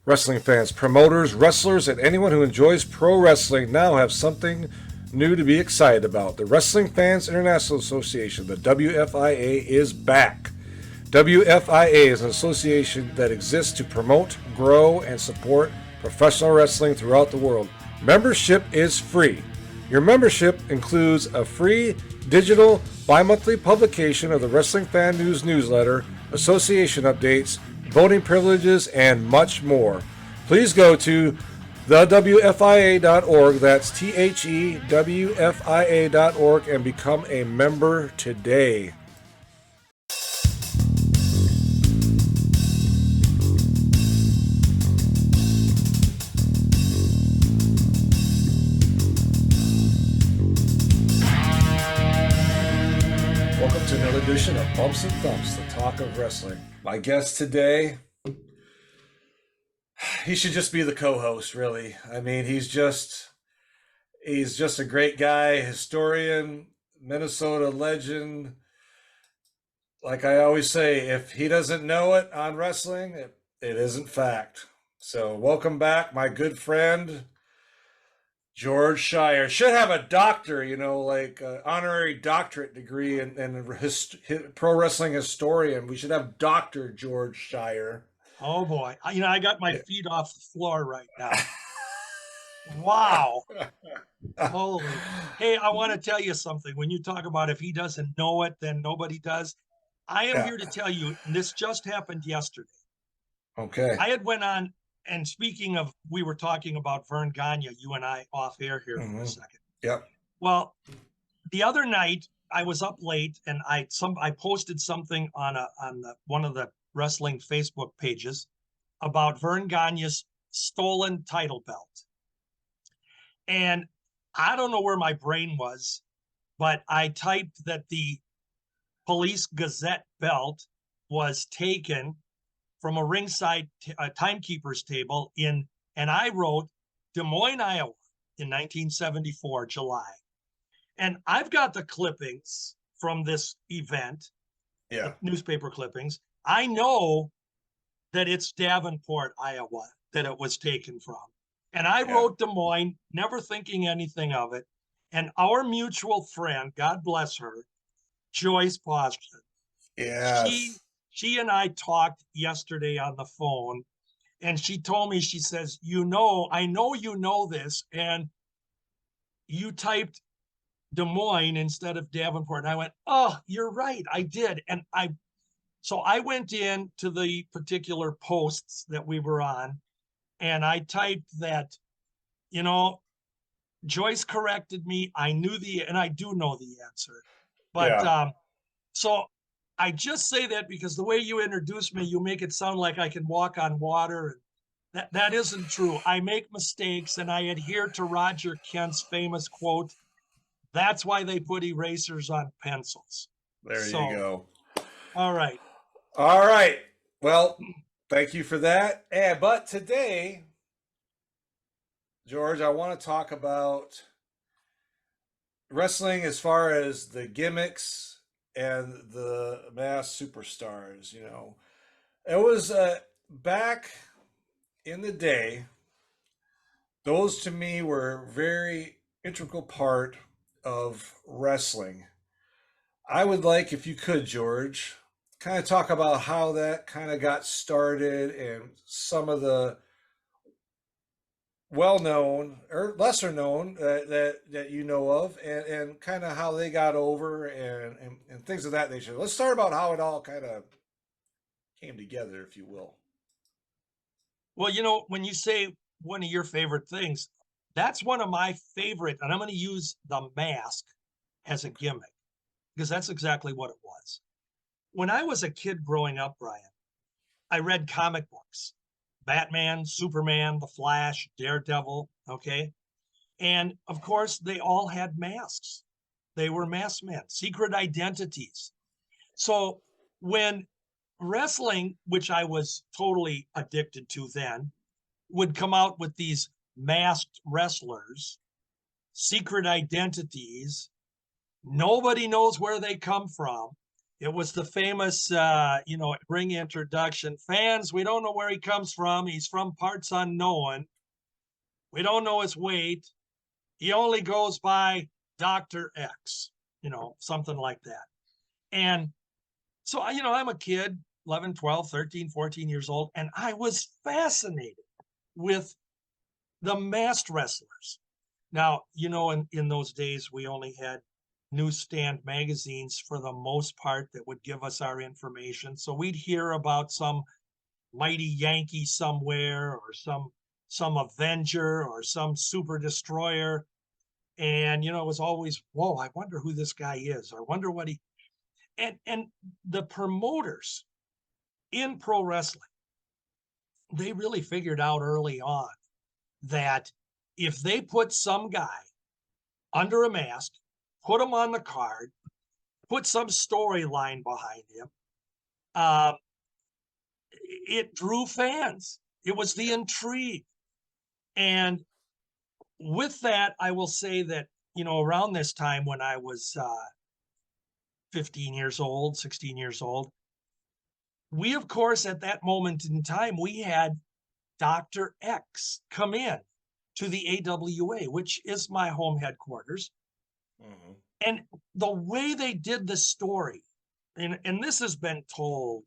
Wrestling fans, promoters, wrestlers, and anyone who enjoys pro wrestling now have something new to be excited about. The Wrestling Fans International Association, the WFIA, is back. WFIA is an association that exists to promote, grow, and support professional wrestling throughout the world. Membership is free. Your membership includes a free digital bi-monthly publication of the Wrestling Fan News newsletter, association updates, voting privileges, and much more. Please go to thewfia.org, that's THEWFIA.org, and become a member today. Welcome to another edition of Bumps and Thumps, the talk of wrestling. My guest today, he should just be the co-host, really. I mean, he's just a great guy, historian, Minnesota legend. Like I always say, if he doesn't know it on wrestling, it isn't fact. So welcome back, my good friend, George Schire. Should have a doctor, like an honorary doctorate degree in pro wrestling historian. We should have Dr. George Schire. Oh boy. I got my feet off the floor right now. Wow. Holy. Hey, I want to tell you something. When you talk about if he doesn't know it, then nobody does. I am here to tell you, and this just happened yesterday. Okay. I had went on, and speaking of, we were talking about Vern Gagne, you and I off air here for a second. Yep. Well, the other night I was up late and I posted something on one of the wrestling Facebook pages about Vern Gagne's stolen title belt. And I don't know where my brain was, but I typed that the Police Gazette belt was taken from a ringside timekeeper's table and I wrote Des Moines, Iowa in 1974, July. And I've got the clippings from this event, the newspaper clippings. I know that it's Davenport, Iowa, that it was taken from. And I wrote Des Moines, never thinking anything of it. And our mutual friend, God bless her, Joyce Boston. Yes. She and I talked yesterday on the phone, and she told me, she says, I know you know this, and you typed Des Moines instead of Davenport. And I went, oh, you're right, I did. And so I went in to the particular posts that we were on, and I typed that, Joyce corrected me. I knew and I do know the answer. But so I just say that because the way you introduce me, you make it sound like I can walk on water. That isn't true. I make mistakes and I adhere to Roger Kent's famous quote, that's why they put erasers on pencils. There you go. All right. Well, thank you for that. But today, George, I want to talk about wrestling as far as the gimmicks and the mass superstars. It was back in the day, those to me were a very integral part of wrestling. I would like, if you could, George, kind of talk about how that kind of got started and some of the well-known or lesser known that you know of, and kind of how they got over and things of that nature. Let's start about how it all kind of came together, if you will. Well, when you say one of your favorite things, that's one of my favorite, and I'm going to use the mask as a gimmick because that's exactly what it was. When I was a kid growing up, Brian, I read comic books. Batman, Superman, The Flash, Daredevil, okay? And of course, they all had masks. They were masked men, secret identities. So when wrestling, which I was totally addicted to then, would come out with these masked wrestlers, secret identities, nobody knows where they come from. It was the famous, ring introduction. Fans, we don't know where he comes from. He's from parts unknown. We don't know his weight. He only goes by Dr. X, something like that. And so, I'm a kid, 11, 12, 13, 14 years old, and I was fascinated with the masked wrestlers. Now, in those days, we only had newsstand magazines for the most part that would give us our information. So we'd hear about some mighty Yankee somewhere, or some Avenger, or some super destroyer. And it was always, whoa, I wonder who this guy is. I wonder what he and the promoters in pro wrestling, they really figured out early on that if they put some guy under a mask, put him on the card, put some storyline behind him, it drew fans. It was the intrigue. And with that, I will say that, around this time when I was 15 years old, 16 years old, we, of course, at that moment in time, we had Dr. X come in to the AWA, which is my home headquarters. Mm-hmm. And the way they did the story, and this has been told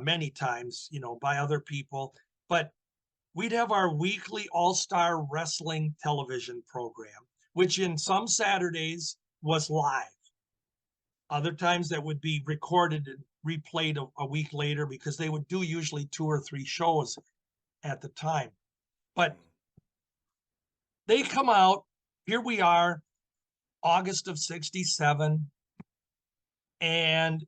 many times, by other people, but we'd have our weekly all-star wrestling television program, which in some Saturdays was live. Other times that would be recorded and replayed a week later, because they would do usually 2 or 3 shows at the time. But they come out, here we are, August of 67, and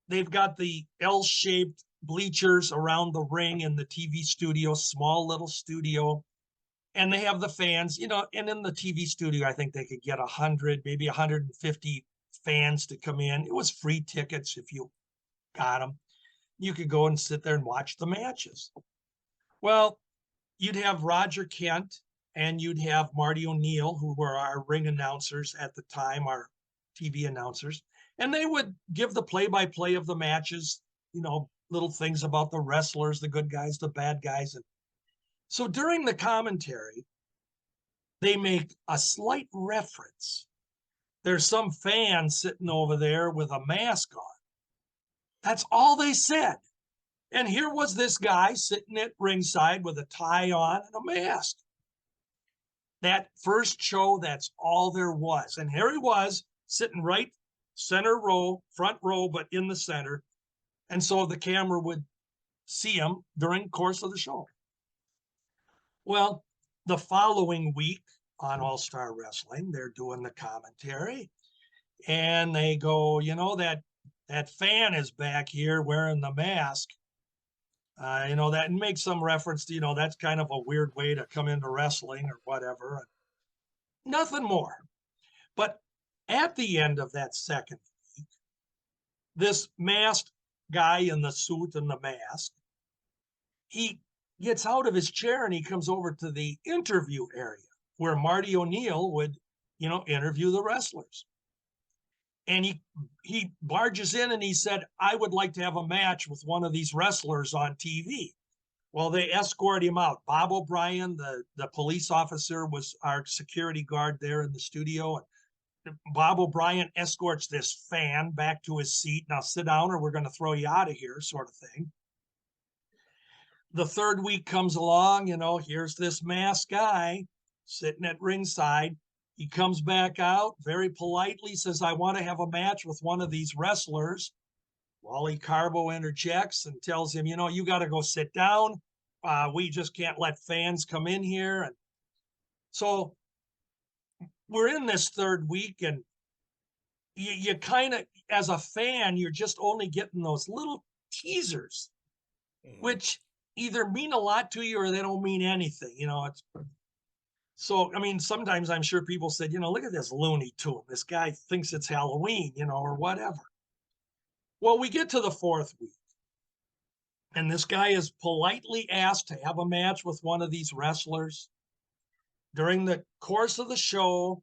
they've got the L-shaped bleachers around the ring in the TV studio, small little studio, and they have the fans, and in the TV studio, I think they could get 100, maybe 150 fans to come in. It was free tickets if you got them. You could go and sit there and watch the matches. Well, you'd have Roger Kent and you'd have Marty O'Neill, who were our ring announcers at the time, our TV announcers, and they would give the play-by-play of the matches, little things about the wrestlers, the good guys, the bad guys. And so during the commentary, they make a slight reference. There's some fan sitting over there with a mask on. That's all they said. And here was this guy sitting at ringside with a tie on and a mask. That first show, that's all there was. And here he was sitting right center row, front row, but in the center. And so the camera would see him during the course of the show. Well, the following week on All Star Wrestling, they're doing the commentary. And they go, that fan is back here wearing the mask. That makes some reference to, that's kind of a weird way to come into wrestling or whatever. Nothing more. But at the end of that second week, this masked guy in the suit and the mask, he gets out of his chair and he comes over to the interview area where Marty O'Neill would, interview the wrestlers. And he barges in and he said, I would like to have a match with one of these wrestlers on TV. Well, they escort him out. Bob O'Brien, the police officer, was our security guard there in the studio. And Bob O'Brien escorts this fan back to his seat. Now sit down or we're going to throw you out of here, sort of thing. The third week comes along, here's this masked guy sitting at ringside. He comes back out, very politely says, I want to have a match with one of these wrestlers. Wally Carbo interjects and tells him, you got to go sit down. We just can't let fans come in here. And so we're in this third week, and you kind of, as a fan, you're just only getting those little teasers, which either mean a lot to you or they don't mean anything. So, sometimes I'm sure people said, look at this Looney Tune. This guy thinks it's Halloween, or whatever. Well, we get to the fourth week, and this guy is politely asked to have a match with one of these wrestlers. During the course of the show,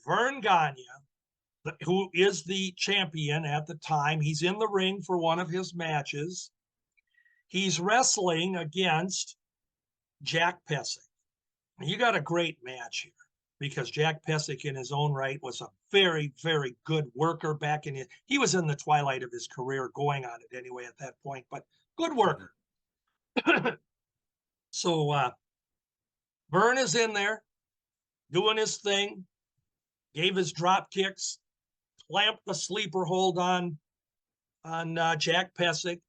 Vern Gagne who is the champion at the time. He's in the ring for one of his matches. He's wrestling against Jack Pesic. You got a great match here because Jack Pesic in his own right was a very, very good worker back in he was in the twilight of his career, going on it anyway at that point, but good worker. So Vern is in there doing his thing, gave his drop kicks, clamped the sleeper hold on Jack Pesic.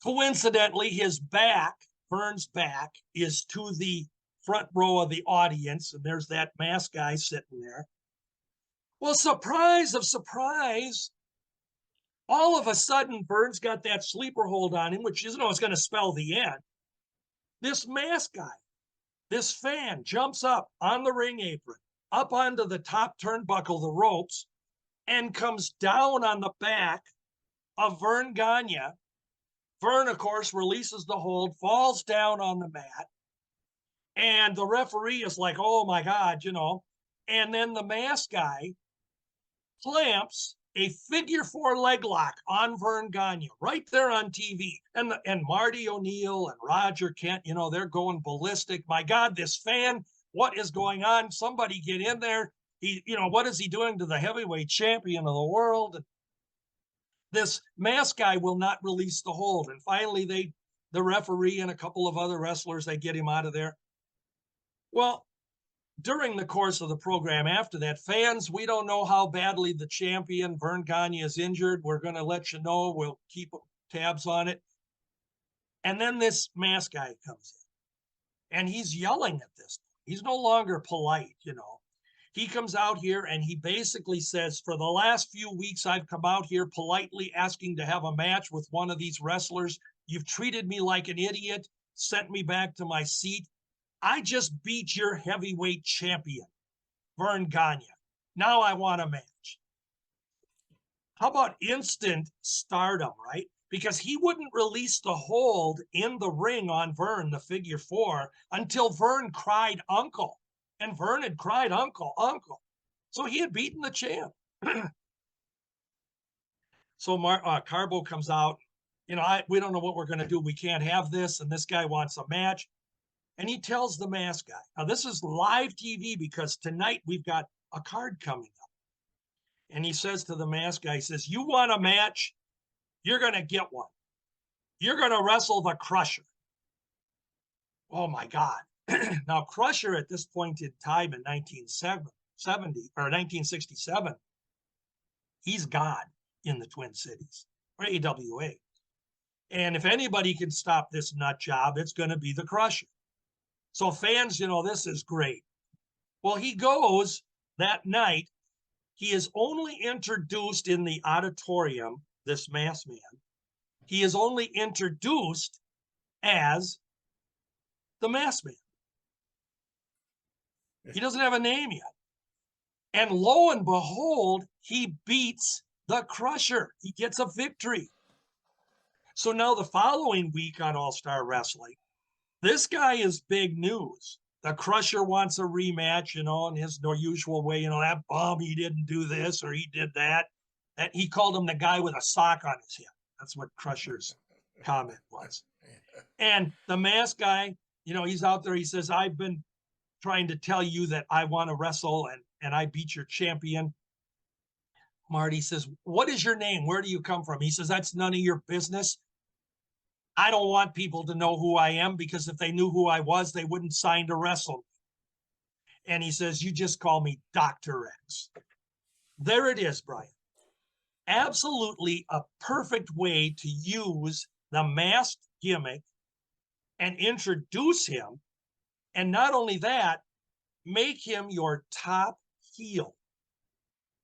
Coincidentally, his back, Vern's back, is to the front row of the audience, and there's that masked guy sitting there. Well, surprise of surprise, all of a sudden, Vern's got that sleeper hold on him, which is going to spell the end. This masked guy, this fan, jumps up on the ring apron, up onto the top turnbuckle, the ropes, and comes down on the back of Vern Gagne. Vern, of course, releases the hold, falls down on the mat, and the referee is like, oh my God, and then the masked guy clamps a figure 4 leg lock on Vern Gagne right there on TV. And Marty O'Neill and Roger Kent, they're going ballistic. My God, this fan, what is going on? Somebody get in there. What is he doing to the heavyweight champion of the world? And this masked guy will not release the hold. And finally, the referee and a couple of other wrestlers, they get him out of there. Well, during the course of the program after that, fans, we don't know how badly the champion, Vern Gagne, is injured. We're going to let you know. We'll keep tabs on it. And then this masked guy comes in, and he's yelling at this. He's no longer polite, He comes out here and he basically says, for the last few weeks, I've come out here politely asking to have a match with one of these wrestlers. You've treated me like an idiot, sent me back to my seat. I just beat your heavyweight champion, Vern Gagne. Now I want a match. How about instant stardom, right? Because he wouldn't release the hold in the ring on Vern, the figure 4, until Vern cried uncle. And Vern had cried uncle, uncle. So he had beaten the champ. So Carbo comes out. We don't know what we're going to do. We can't have this. And this guy wants a match. And he tells the masked guy. Now, this is live TV because tonight we've got a card coming up. And he says to the masked guy, he says, you want a match? You're going to get one. You're going to wrestle the Crusher. Oh, my God. Now, Crusher at this point in time in 1967, he's God in the Twin Cities, or AWA. And if anybody can stop this nut job, it's going to be the Crusher. So fans, this is great. Well, he goes that night. He is only introduced in the auditorium, this masked man. He is only introduced as the masked man. He doesn't have a name yet. And lo and behold, he beats the Crusher. He gets a victory. So now the following week on All-Star Wrestling, this guy is big news. The Crusher wants a rematch, in his usual way. That bum, he didn't do this or he did that. And he called him the guy with a sock on his head. That's what Crusher's comment was. And the masked guy, he's out there. He says, I've been trying to tell you that I want to wrestle and I beat your champion. Marty says, what is your name? Where do you come from? He says, that's none of your business. I don't want people to know who I am because if they knew who I was, they wouldn't sign to wrestle. And he says, you just call me Dr. X. There it is, Brian. Absolutely a perfect way to use the masked gimmick and introduce him. And not only that, make him your top heel.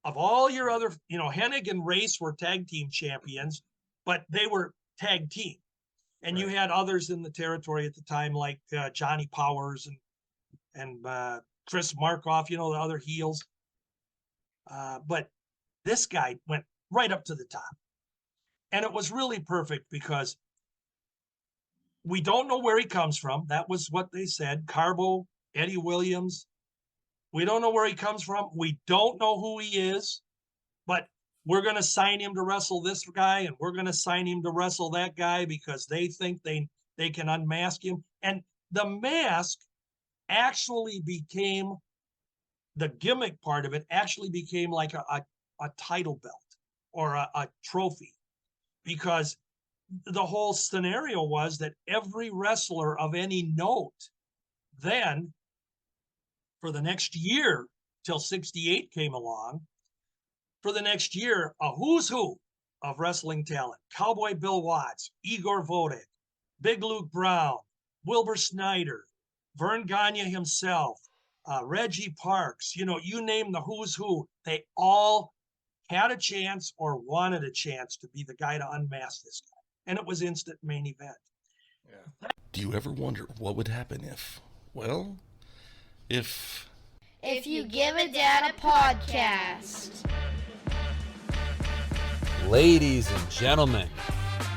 Of all your other, Hennig and Race were tag team champions, but they were tag team. And right. You had others in the territory at the time, like Johnny Powers and Chris Markoff, the other heels. But this guy went right up to the top. And it was really perfect because we don't know where he comes from. That was what they said. Carbo, Eddie Williams. We don't know where he comes from. We don't know who he is. we're going to sign him to wrestle this guy, and we're going to sign him to wrestle that guy because they think they can unmask him. And the mask actually became, the gimmick part of it actually became like a title belt or a trophy, because the whole scenario was that every wrestler of any note then, for the next year till 68 came along, for the next year, a who's who of wrestling talent: Cowboy Bill Watts, Igor Vodek, Big Luke Brown, Wilbur Snyder, Vern Gagne himself, Reggie Parks, you name the who's who, they all had a chance or wanted a chance to be the guy to unmask this guy. And it was instant main event. Yeah. Do you ever wonder what would happen if you give a dad a podcast? Ladies and gentlemen,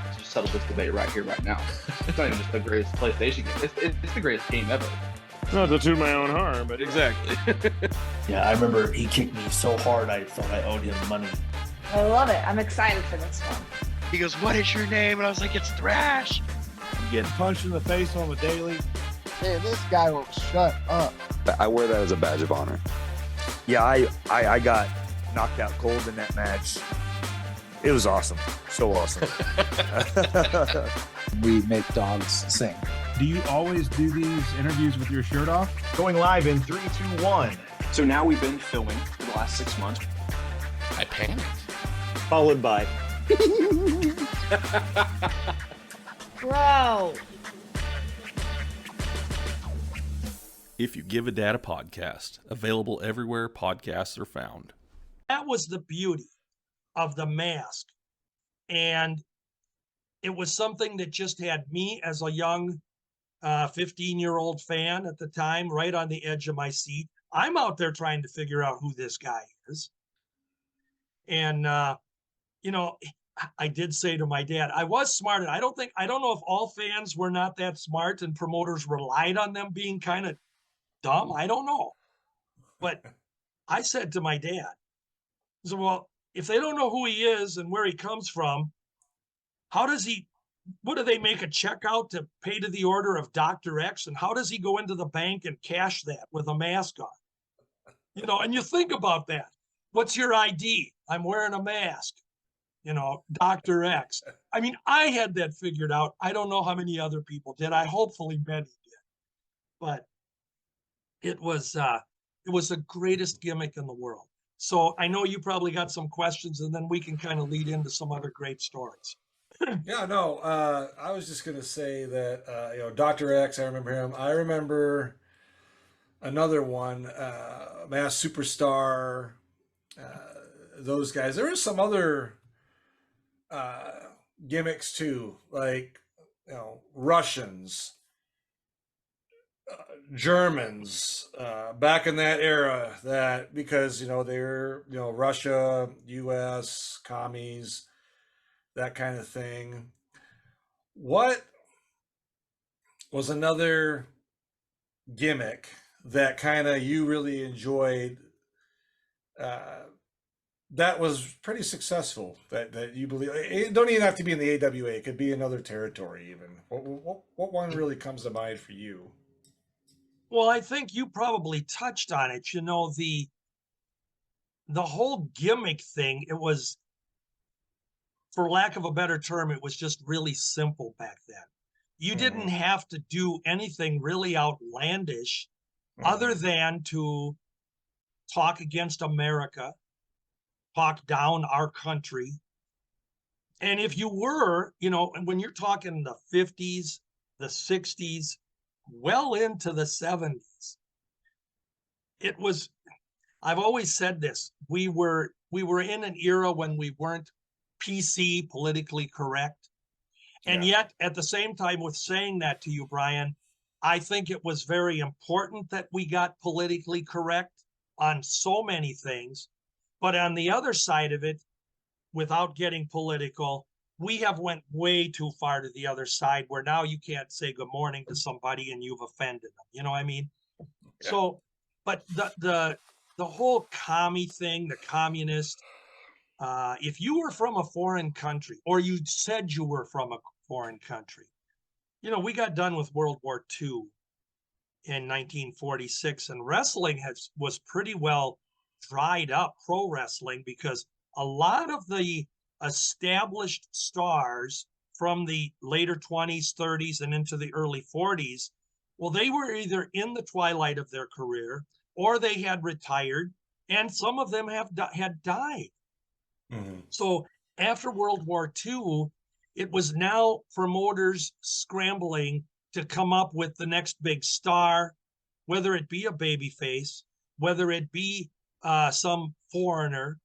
Let's just settle this debate right here, right now. It's not even just the greatest PlayStation game. It's the greatest game ever. Not to toot my own horn, but Exactly. Yeah, I remember he kicked me so hard I thought I owed him money. I love it. I'm excited for this one. He goes, "What is your name?" And I was like, "It's Thrash." I'm getting punched in the face on the daily. Man, this guy won't shut up. I wear that as a badge of honor. Yeah, I got knocked out cold in that match. It was awesome. So awesome. We make dogs sing. Do you always do these interviews with your shirt off? Going live in 3, 2, 1. So now we've been filming for the last 6 months. I panicked. Followed by. Bro. If You Give a Dad a Podcast, available everywhere podcasts are found. That was the beauty of the mask. And it was something that just had me as a young 15-year-old fan at the time right on the edge of my seat. I'm out there trying to figure out who this guy is. And, I did say to my dad, I was smart. And I don't know if all fans were not that smart and promoters relied on them being kind of dumb. I don't know. But I said to my dad, I said, well, if they don't know who he is and where he comes from, what do they make a check out to pay to the order of Dr. X? And how does he go into the bank and cash that with a mask on? And you think about that. What's your ID? I'm wearing a mask. Dr. X. I mean, I had that figured out. I don't know how many other people did. Hopefully many did. But it was the greatest gimmick in the world. So I know you probably got some questions, and then we can kind of lead into some other great stories. Yeah, no, I was just going to say that, Dr. X, I remember him. I remember another one, Mass Superstar, those guys. There were some other gimmicks too, like, Russians, Germans, back in that era, that because, they're, Russia, US, commies, that kind of thing. What was another gimmick that kind of you really enjoyed, that was pretty successful, that you believe? It don't even have to be in the AWA. It could be another territory even. What one really comes to mind for you? Well, I think you probably touched on it. The whole gimmick thing, it was, for lack of a better term, it was just really simple back then. You didn't have to do anything really outlandish other than to talk against America, talk down our country. And if you were, when you're talking the 50s, the 60s, well into the 70s, it was, I've always said this, we were in an era when we weren't PC, politically correct. And yet, at the same time, with saying that to you, Brian, I think it was very important that we got politically correct on so many things. But on the other side of it, without getting political, we have went way too far to the other side, where now you can't say good morning to somebody and you've offended them. You know what I mean? Yeah. So, but the whole commie thing, the communist, if you were from a foreign country, or you said you were from a foreign country, we got done with World War II in 1946, and wrestling was pretty well dried up, pro wrestling, because a lot of the established stars from the later 20s, 30s, and into the early 40s, well, they were either in the twilight of their career or they had retired, and some of them had died. Mm-hmm. So after World War II, it was now promoters scrambling to come up with the next big star, whether it be a babyface, whether it be some foreigner.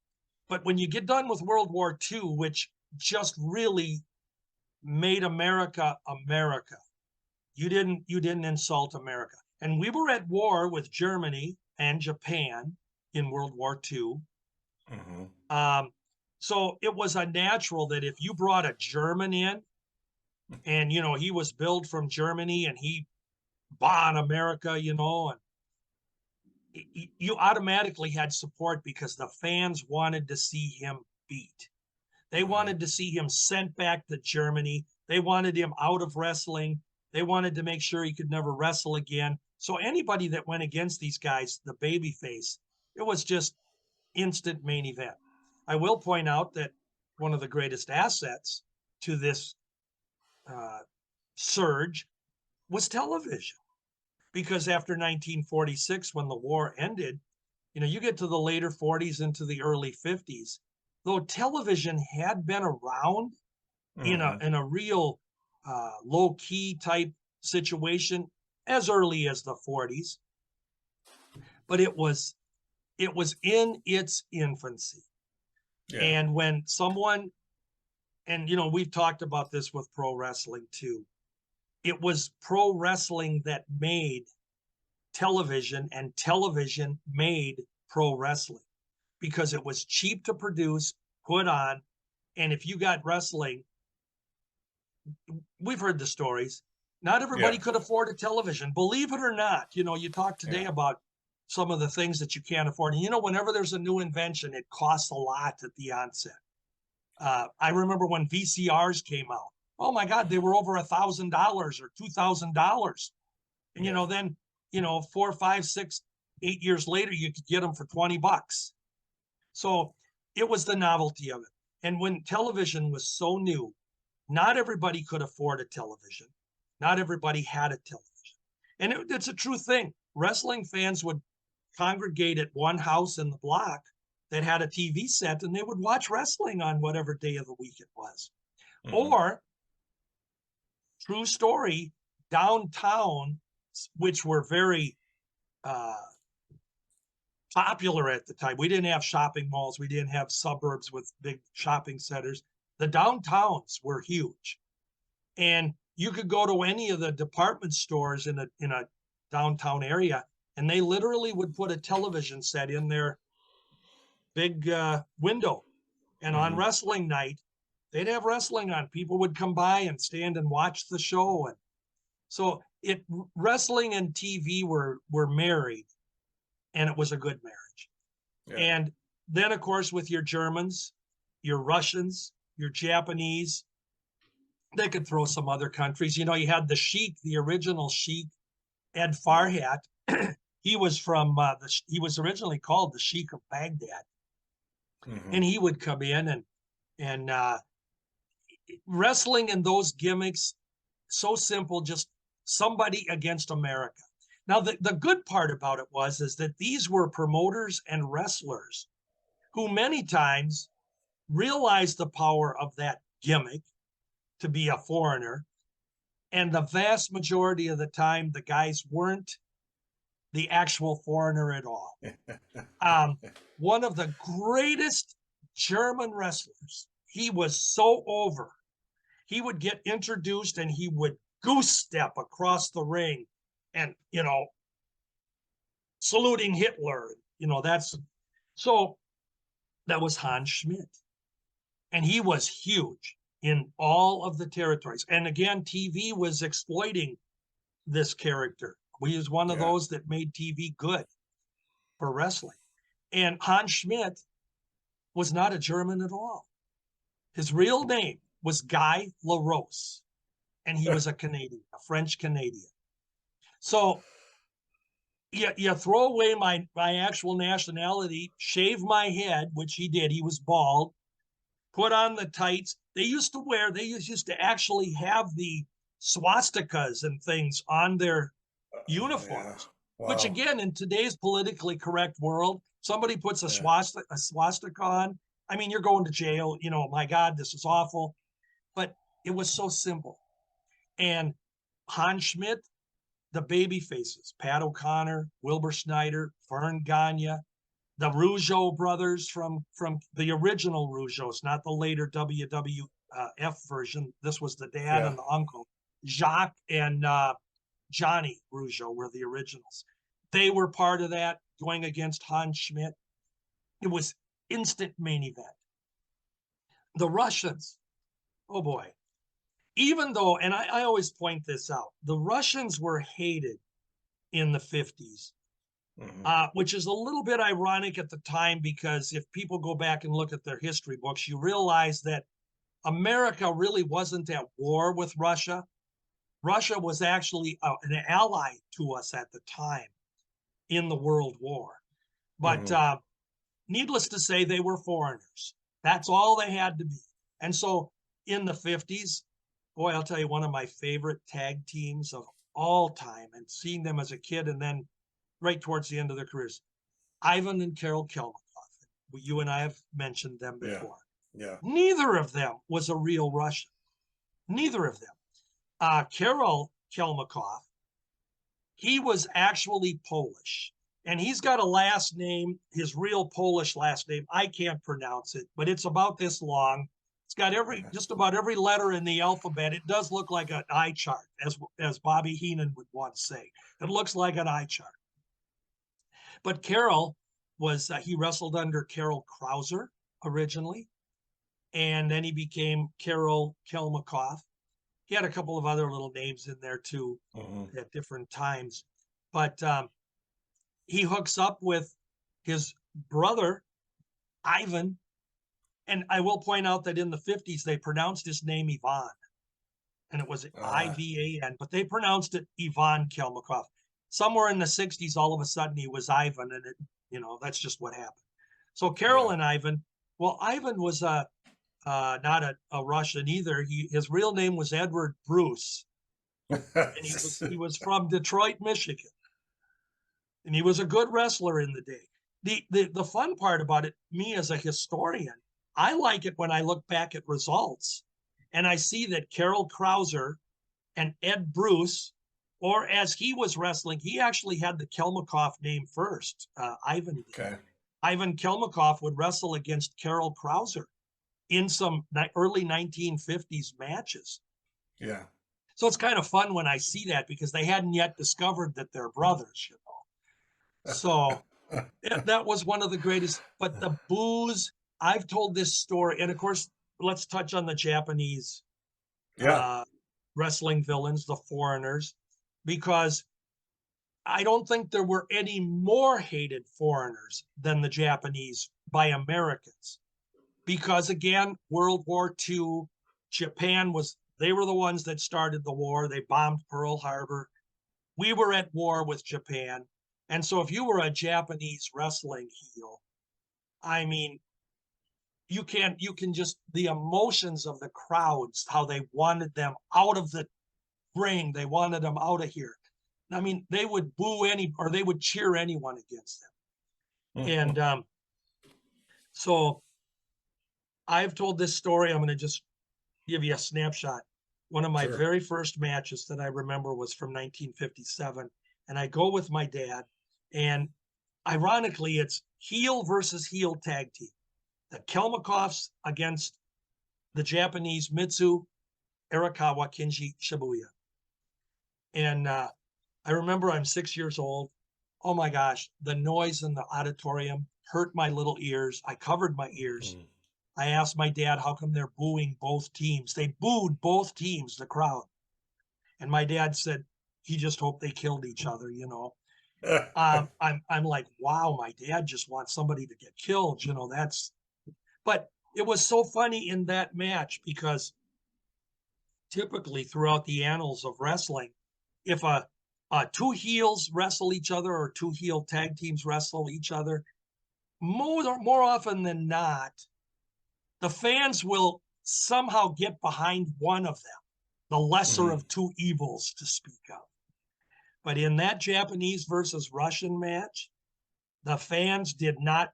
But when you get done with World War II, which just really made America America, you didn't insult America. And we were at war with Germany and Japan in World War II. Mm-hmm. So it was a natural that if you brought a German in, and he was billed from Germany and he bought America, and you automatically had support because the fans wanted to see him beat. They wanted to see him sent back to Germany. They wanted him out of wrestling. They wanted to make sure he could never wrestle again. So anybody that went against these guys, the babyface, it was just instant main event. I will point out that one of the greatest assets to this surge was television, because after 1946, when the war ended, you get to the later 40s into the early 50s, though television had been around in a real low key type situation as early as the 40s, but it was in its infancy. Yeah. And when someone, and we've talked about this with pro wrestling too, it was pro wrestling that made television, and television made pro wrestling, because it was cheap to produce, put on. And if you got wrestling, we've heard the stories, not everybody could afford a television, believe it or not. You talk today about some of the things that you can't afford. And whenever there's a new invention, it costs a lot at the onset. I remember when VCRs came out. Oh my God, they were over $1,000 or $2,000. And then 4, 5, 6, 8 years later, you could get them for $20. So it was the novelty of it. And when television was so new, not everybody could afford a television. Not everybody had a television. And it's a true thing. Wrestling fans would congregate at one house in the block that had a TV set, and they would watch wrestling on whatever day of the week it was. Mm-hmm. Or, true story, downtown, which were very popular at the time. We didn't have shopping malls. We didn't have suburbs with big shopping centers. The downtowns were huge. And you could go to any of the department stores in a downtown area, and they literally would put a television set in their big window. And on wrestling night, they'd have wrestling on. People would come by and stand and watch the show. And so wrestling and TV were married, and it was a good marriage. Yeah. And then, of course, with your Germans, your Russians, your Japanese, they could throw some other countries. You had the Sheik, the original Sheik, Ed Farhat. He was from he was originally called the Sheik of Baghdad, and he would come in and wrestling in those gimmicks, so simple, just somebody against America. Now the good part about it is that these were promoters and wrestlers who many times realized the power of that gimmick to be a foreigner, and the vast majority of the time the guys weren't the actual foreigner at all. One of the greatest German wrestlers, he was so over. He would get introduced and he would goose step across the ring and, saluting Hitler. That was Hans Schmidt. And he was huge in all of the territories. And again, TV was exploiting this character. He was one of those that made TV good for wrestling. And Hans Schmidt was not a German at all. His real name was Guy LaRose, and he was a Canadian, a French Canadian. So you throw away my actual nationality, shave my head, which he did. He was bald, put on the tights. They used to actually have the swastikas and things on their uniforms, Wow. which again, in today's politically correct world, somebody puts a swastika on. I mean, you're going to jail, my God, this is awful. But it was so simple. And Hans Schmidt, the baby faces, Pat O'Connor, Wilbur Snyder, Vern Gagne, the Rougeau brothers from the original Rougeaus, not the later WWF version. This was the dad and the uncle. Jacques and Johnny Rougeau were the originals. They were part of that, going against Hans Schmidt. It was instant main event. The Russians, oh boy. Even though, and I always point this out, the Russians were hated in the 50s, which is a little bit ironic at the time, because if people go back and look at their history books, you realize that America really wasn't at war with Russia. Russia was actually an ally to us at the time in the World War. But needless to say, they were foreigners. That's all they had to be. And so in the 50s, boy, I'll tell you, one of my favorite tag teams of all time, and seeing them as a kid and then right towards the end of their careers, Ivan and Carol Kelmakov. You and I have mentioned them before. Yeah. Neither of them was a real Russian. Neither of them. Carol Kelmakov, he was actually Polish. And he's got a last name, his real Polish last name. I can't pronounce it, but it's about this long. It's got just about every letter in the alphabet. It does look like an eye chart, as Bobby Heenan would once say. It looks like an eye chart. But Carol he wrestled under Carol Krauser originally, and then he became Carol Kelmakov. He had a couple of other little names in there too at different times. But he hooks up with his brother, Ivan. And I will point out that in the 50s, they pronounced his name Ivan. And it was I-V-A-N, but they pronounced it Ivan Kelmakov. Somewhere in the 60s, all of a sudden, he was Ivan, and that's just what happened. So Carol and Ivan, well, Ivan was not a Russian either. His real name was Edward Bruce. And he was from Detroit, Michigan. And he was a good wrestler in the day. The fun part about it, me as a historian, I like it when I look back at results and I see that Carol Krauser and Ed Bruce, or as he was wrestling, he actually had the Kelmakov name first, Ivan. Okay. Ivan Kelmakov would wrestle against Carol Krauser in some early 1950s matches. Yeah. So it's kind of fun when I see that, because they hadn't yet discovered that they're brothers, So that was one of the greatest. But the booze, I've told this story, and of course, let's touch on the Japanese wrestling villains, the foreigners, because I don't think there were any more hated foreigners than the Japanese by Americans. Because again, World War II, they were the ones that started the war. They bombed Pearl Harbor. We were at war with Japan. And so if you were a Japanese wrestling heel, I mean, you can just, the emotions of the crowds, how they wanted them out of the ring. They wanted them out of here. I mean, they would boo they would cheer anyone against them. And so I've told this story. I'm going to just give you a snapshot. One of my very first matches that I remember was from 1957. And I go with my dad. And ironically, it's heel versus heel tag team. The Kelmakovs against the Japanese Mitsu, Arakawa, Kinji, Shibuya. And I remember I'm 6 years old. Oh my gosh, the noise in the auditorium hurt my little ears. I covered my ears. I asked my dad, how come they're booing both teams? They booed both teams, the crowd. And my dad said, he just hoped they killed each other, I'm like, wow, my dad just wants somebody to get killed. But it was so funny in that match because typically throughout the annals of wrestling, if two heels wrestle each other or two heel tag teams wrestle each other, more often than not, the fans will somehow get behind one of them, the lesser of two evils to speak of. But in that Japanese versus Russian match, the fans did not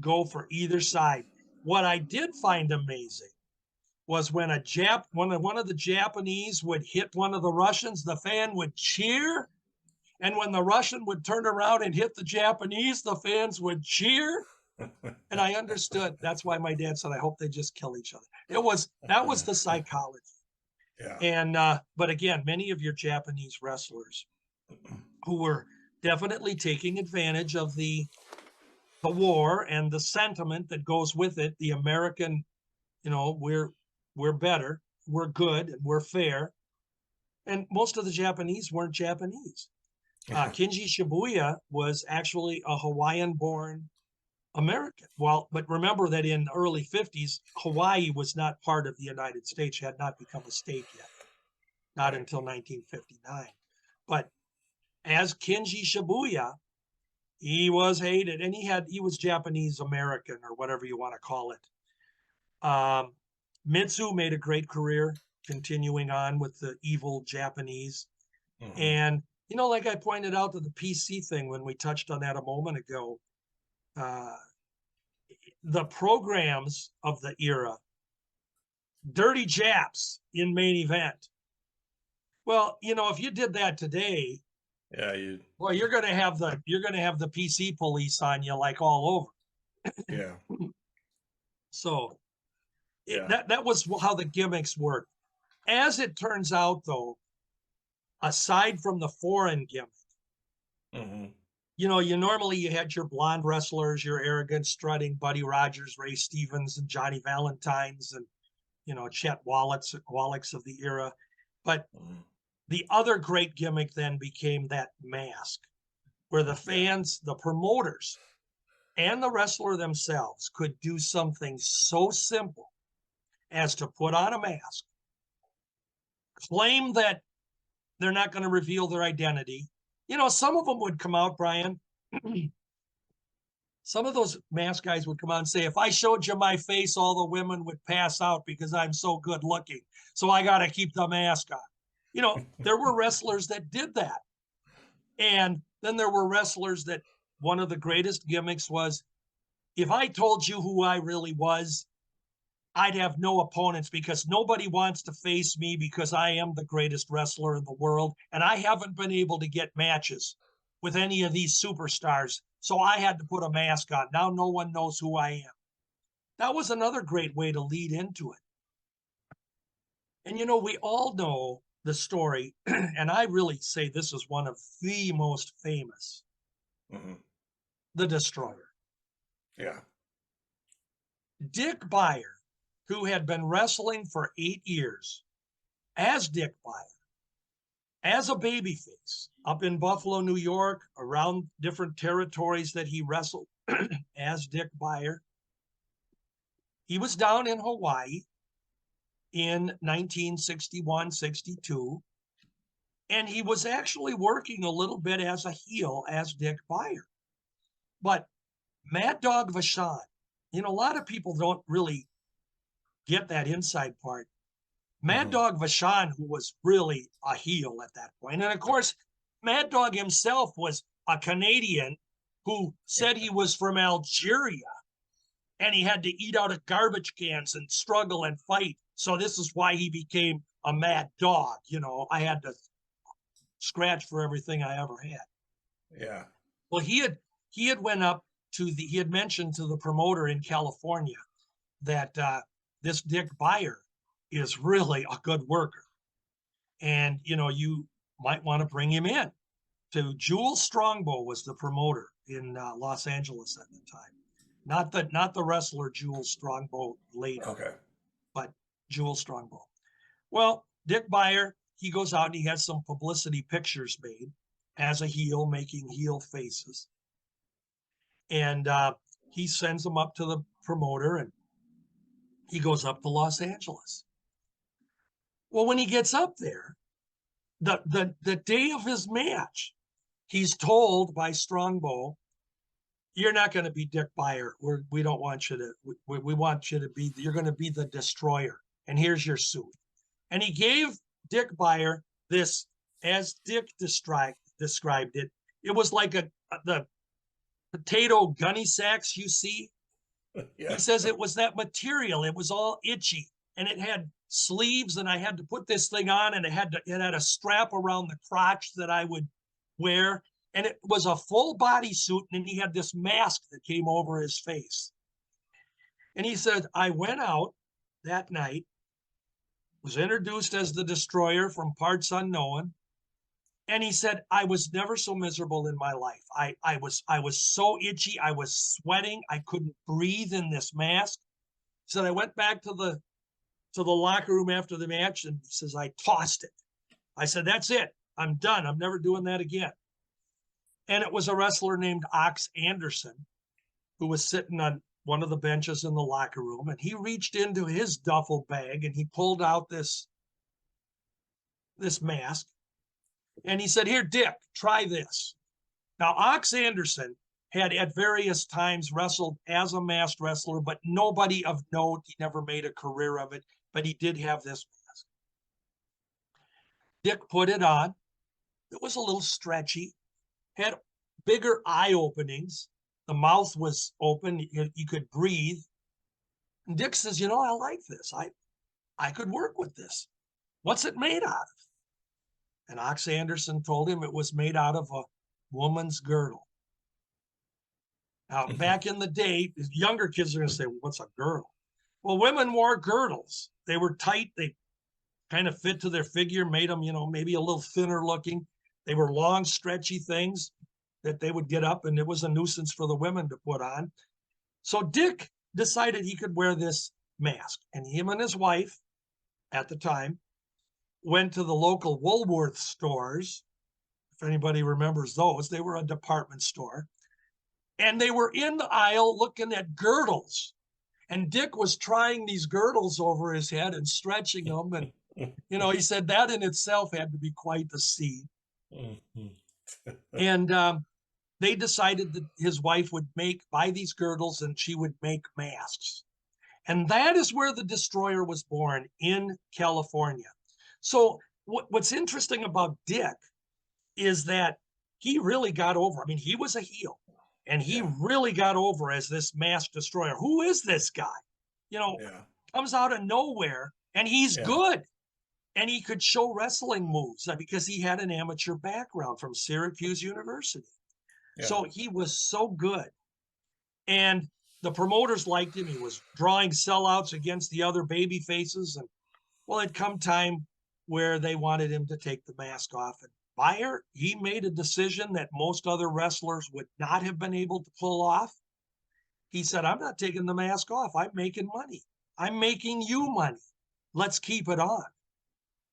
go for either side. What I did find amazing was when one of the Japanese would hit one of the Russians, the fan would cheer. And when the Russian would turn around and hit the Japanese, the fans would cheer. And I understood. That's why my dad said, I hope they just kill each other. That was the psychology. Yeah. And but again, many of your Japanese wrestlers who were definitely taking advantage of the war and the sentiment that goes with it, the American, we're better, we're good, and we're fair. And most of the Japanese weren't Japanese. Kinji Shibuya was actually a Hawaiian-born American. Well, but remember that in the early 50s, Hawaii was not part of the United States, had not become a state yet, not until 1959. But as Kinji Shibuya, he was hated, and he was Japanese American or whatever you want to call it. Mitsu made a great career continuing on with the evil Japanese. And, like I pointed out to the PC thing when we touched on that a moment ago, the programs of the era, dirty Japs in main event. Well, if you did that today, you're going to have the PC police on you like all over. Yeah. So that was how the gimmicks worked. As it turns out, though, aside from the foreign gimmick, you had your blonde wrestlers, your arrogant, strutting Buddy Rogers, Ray Stevens, and Johnny Valentines, and Chet Wallachs of the era. But the other great gimmick then became that mask, where the fans, the promoters, and the wrestler themselves could do something so simple as to put on a mask, claim that they're not going to reveal their identity. Some of them would come out, Brian. Some of those mask guys would come out and say, if I showed you my face, all the women would pass out because I'm so good looking. So I got to keep the mask on. There were wrestlers that did that. And then there were wrestlers that one of the greatest gimmicks was, if I told you who I really was, I'd have no opponents because nobody wants to face me because I am the greatest wrestler in the world. And I haven't been able to get matches with any of these superstars. So I had to put a mask on. Now no one knows who I am. That was another great way to lead into it. And we all know the story, and I really say this is one of the most famous, the Destroyer. Yeah. Dick Beyer, who had been wrestling for 8 years as Dick Beyer, as a babyface up in Buffalo, New York, around different territories that he wrestled as Dick Beyer. He was down in Hawaii in 1961-62, and he was actually working a little bit as a heel as Dick Beyer. But Mad Dog Vachon, a lot of people don't really get that inside part. Mad Dog Vachon, who was really a heel at that point. And of course, Mad Dog himself was a Canadian who said he was from Algeria and he had to eat out of garbage cans and struggle and fight. So this is why he became a mad dog. I had to scratch for everything I ever had. Yeah. Well, he had went up to he had mentioned to the promoter in California that this Dick Beyer is really a good worker. And, you might want to bring him in. To Jewel Strongbow was the promoter in Los Angeles at the time. Not the wrestler Jewel Strongbow later. Okay. But Jewel Strongbow. Well, Dick Beyer, he goes out and he has some publicity pictures made as a heel, making heel faces. And he sends him up to the promoter, and he goes up to Los Angeles. Well, when he gets up there, the day of his match, he's told by Strongbow, "You're not going to be Dick Beyer. We don't want you to. We want you to be. You're going to be the Destroyer. And here's your suit." And he gave Dick Beyer this, as Dick described it. It was like the potato gunny sacks you see. Yeah. He says it was that material. It was all itchy, and it had sleeves, and I had to put this thing on, and it had a strap around the crotch that I would wear. And it was a full body suit, and he had this mask that came over his face. And he said, "I went out that night, was introduced as the Destroyer from parts unknown." And he said, "I was never so miserable in my life. I was so itchy. I was sweating. I couldn't breathe in this mask." He said, "I went back to the locker room after the match," and he says, "I tossed it. I said, that's it. I'm done. I'm never doing that again." And it was a wrestler named Ox Anderson who was sitting on one of the benches in the locker room, and he reached into his duffel bag and he pulled out this mask, and he said, "Here, Dick, try this." Now, Ox Anderson had at various times wrestled as a masked wrestler, but nobody of note. He never made a career of it, but he did have this mask. Dick put it on. It was a little stretchy, had bigger eye openings. The mouth was open. You could breathe. And Dick says, "I like this. I could work with this. What's it made out of?" And Ox Anderson told him it was made out of a woman's girdle. Now, back in the day, younger kids are going to say, "Well, what's a girdle?" Well, women wore girdles. They were tight. They kind of fit to their figure, made them, maybe a little thinner looking. They were long, stretchy things that they would get up, and it was a nuisance for the women to put on. So Dick decided he could wear this mask, and him and his wife at the time went to the local Woolworth stores. If anybody remembers those, they were a department store, and they were in the aisle looking at girdles. And Dick was trying these girdles over his head and stretching them. And, he said that in itself had to be quite the scene. And they decided that his wife would buy these girdles and she would make masks. And that is where the Destroyer was born, in California. So what's interesting about Dick is that he really got over. I mean, he was a heel, and he really got over as this masked Destroyer. Who is this guy? Comes out of nowhere, and he's good. And he could show wrestling moves because he had an amateur background from Syracuse University. Yeah. So he was so good. And the promoters liked him. He was drawing sellouts against the other baby faces. And well, it'd come time where they wanted him to take the mask off. And Beyer, he made a decision that most other wrestlers would not have been able to pull off. He said, "I'm not taking the mask off. I'm making money. I'm making you money. Let's keep it on.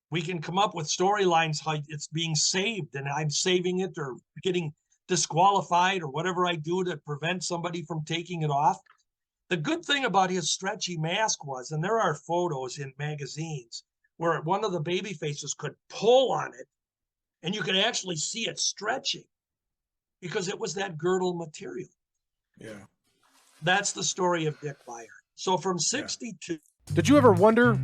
We can come up with storylines how it's being saved, and I'm saving it or getting disqualified or whatever I do to prevent somebody from taking it off." The good thing about his stretchy mask was, and there are photos in magazines where one of the baby faces could pull on it, and you could actually see it stretching because it was that girdle material. Yeah. That's the story of Dick Beyer. So from 62. Did you ever wonder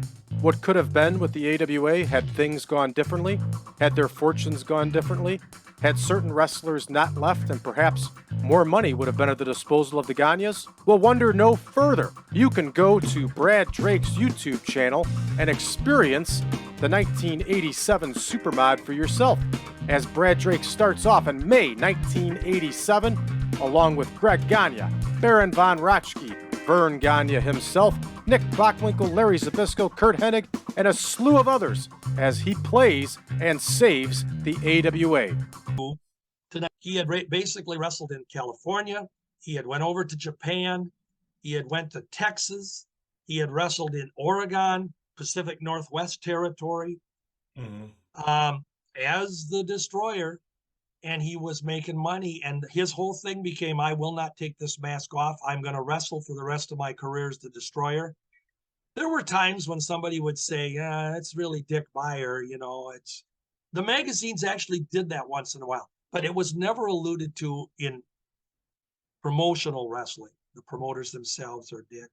what could have been with the AWA had things gone differently? Had their fortunes gone differently? Had certain wrestlers not left and perhaps more money would have been at the disposal of the Gagnes? Well, wonder no further. You can go to Brad Drake's YouTube channel and experience the 1987 Supermod for yourself, as Brad Drake starts off in May 1987 along with Greg Gagne, Baron Von Raschke, Vern Gagne himself, Nick Bockwinkel, Larry Zbyszko, Kurt Hennig, and a slew of others as he plays and saves the AWA. Tonight, he had basically wrestled in California. He had went over to Japan. He had went to Texas. He had wrestled in Oregon, Pacific Northwest Territory, as the Destroyer. and he was making money. And his whole thing became, I will not take this mask off. I'm going to wrestle for the rest of my career as the Destroyer. There were times when somebody would say, yeah, it's really Dick Beyer. It's the magazines actually did that once in a while, but it was never alluded to in promotional wrestling, the promoters themselves or Dick.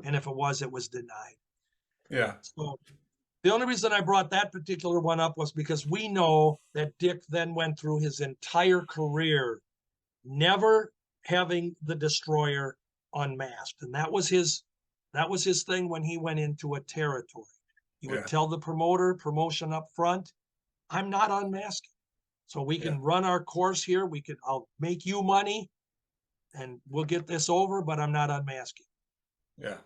And if it was denied. Yeah. So the only reason I brought that particular one up was because we know that Dick then went through his entire career never having the Destroyer unmasked. And that was his thing when he went into a territory. He would tell the promotion up front, I'm not unmasking. So we can run our course here. I'll make you money and we'll get this over, but I'm not unmasking. Yeah.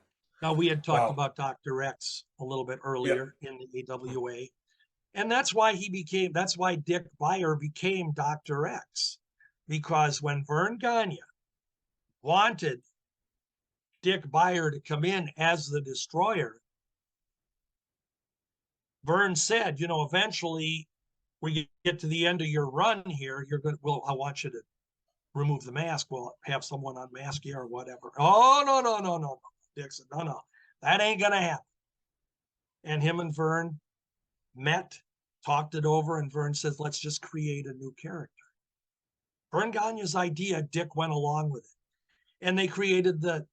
Now, we had talked about Dr. X a little bit earlier in the AWA, and that's why Dick Beyer became Dr. X, because when Vern Gagne wanted Dick Beyer to come in as the Destroyer, Vern said, eventually we get to the end of your run here, I want you to remove the mask. We'll have someone unmask you or whatever. Oh, no. Dick said, no, that ain't going to happen. And him and Vern met, talked it over, and Vern says, let's just create a new character. Vern Gagne's idea, Dick went along with it. And they created the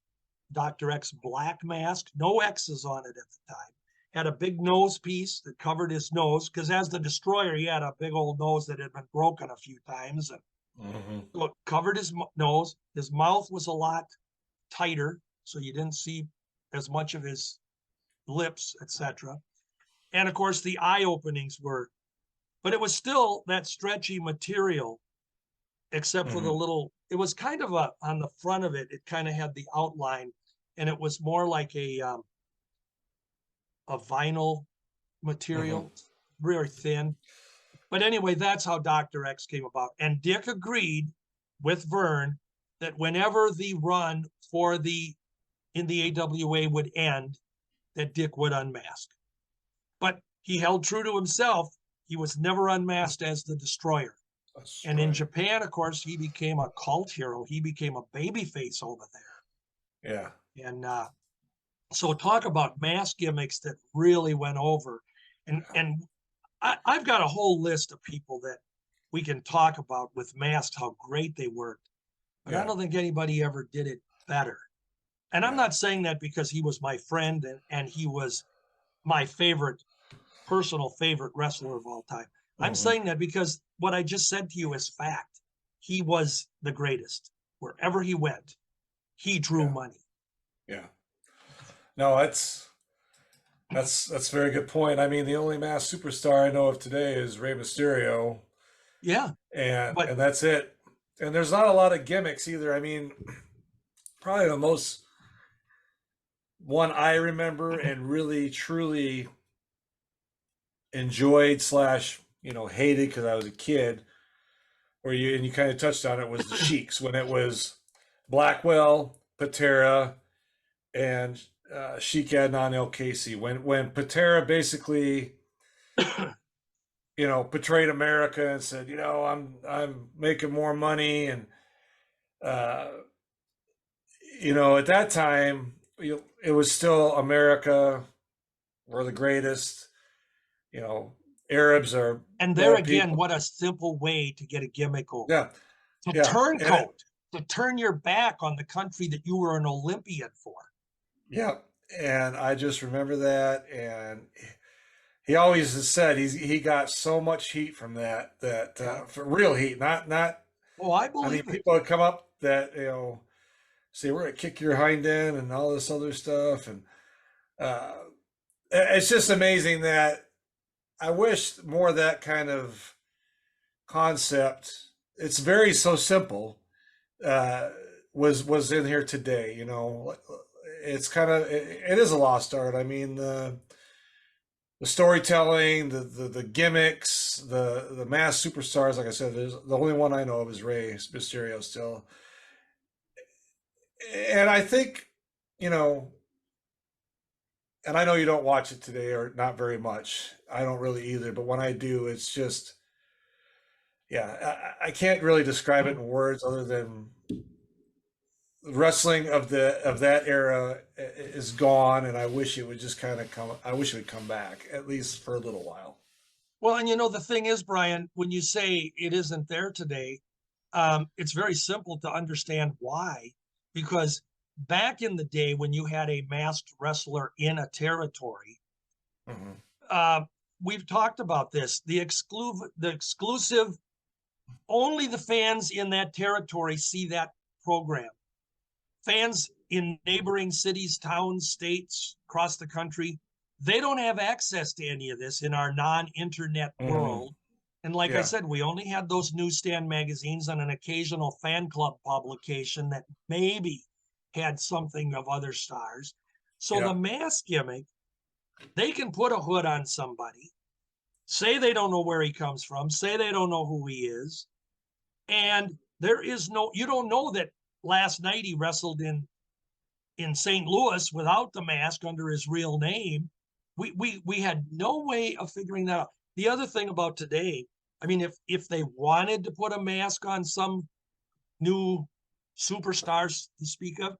Dr. X black mask, no X's on it at the time. Had a big nose piece that covered his nose, because as the Destroyer, he had a big old nose that had been broken a few times. And so it covered his nose. His mouth was a lot tighter, so you didn't see as much of his lips, etc. And of course, the eye openings but it was still that stretchy material, except for the little, it was kind of on the front of it, it kind of had the outline, and it was more like a vinyl material, very thin. But anyway, that's how Dr. X came about. And Dick agreed with Vern that whenever the run in the AWA would end, that Dick would unmask. But he held true to himself. He was never unmasked as the Destroyer. And in Japan, of course, he became a cult hero. He became a babyface over there. Yeah. And so talk about mask gimmicks that really went over. And I've got a whole list of people that we can talk about with masks, how great they worked. But I don't think anybody ever did it better. And I'm not saying that because he was my friend and he was my personal favorite wrestler of all time. I'm saying that because what I just said to you is fact. He was the greatest. Wherever he went, he drew money. Yeah. No, that's a very good point. I mean, the only masked superstar I know of today is Rey Mysterio. Yeah. And that's it. And there's not a lot of gimmicks either. I mean, probably the most one I remember and really truly enjoyed / hated because I was a kid, you kind of touched on it, was the Sheiks, when it was Blackwell, Patera, and Sheik Adnan El Casey. When Patera basically betrayed America and said, I'm making more money, and at that time it was still America, we're the greatest. Arabs are. And there again, people. What a simple way to get a gimmick over. Yeah. Turncoat, to turn your back on the country that you were an Olympian for. Yeah. And I just remember that. And he always has said he got so much heat from that for real heat, not. Oh, I believe it. People would come up that, say, we're going to kick your hind end and all this other stuff. And it's just amazing that I wish more of that kind of concept. It's so simple. Was in here today. It's it is a lost art. I mean, the storytelling, the gimmicks, the mass superstars. Like I said, there's the only one I know of is Rey Mysterio still. And I think, and I know you don't watch it today, or not very much. I don't really either. But when I do, it's just, Yeah, I can't really describe it in words other than wrestling of that era is gone, and I wish it would just kind of come. I wish it would come back at least for a little while. Well, and the thing is, Brian, when you say it isn't there today, it's very simple to understand why. Because back in the day when you had a masked wrestler in a territory, we've talked about this. The exclusive, only the fans in that territory see that program. Fans in neighboring cities, towns, states across the country, they don't have access to any of this in our non-internet world. And like I said, we only had those newsstand magazines and an occasional fan club publication that maybe had something of other stars. So the mask gimmick, they can put a hood on somebody, say they don't know where he comes from, say they don't know who he is, and you don't know that last night he wrestled in St. Louis without the mask under his real name. We had no way of figuring that out. The other thing about today, I mean, if they wanted to put a mask on some new superstars to speak of,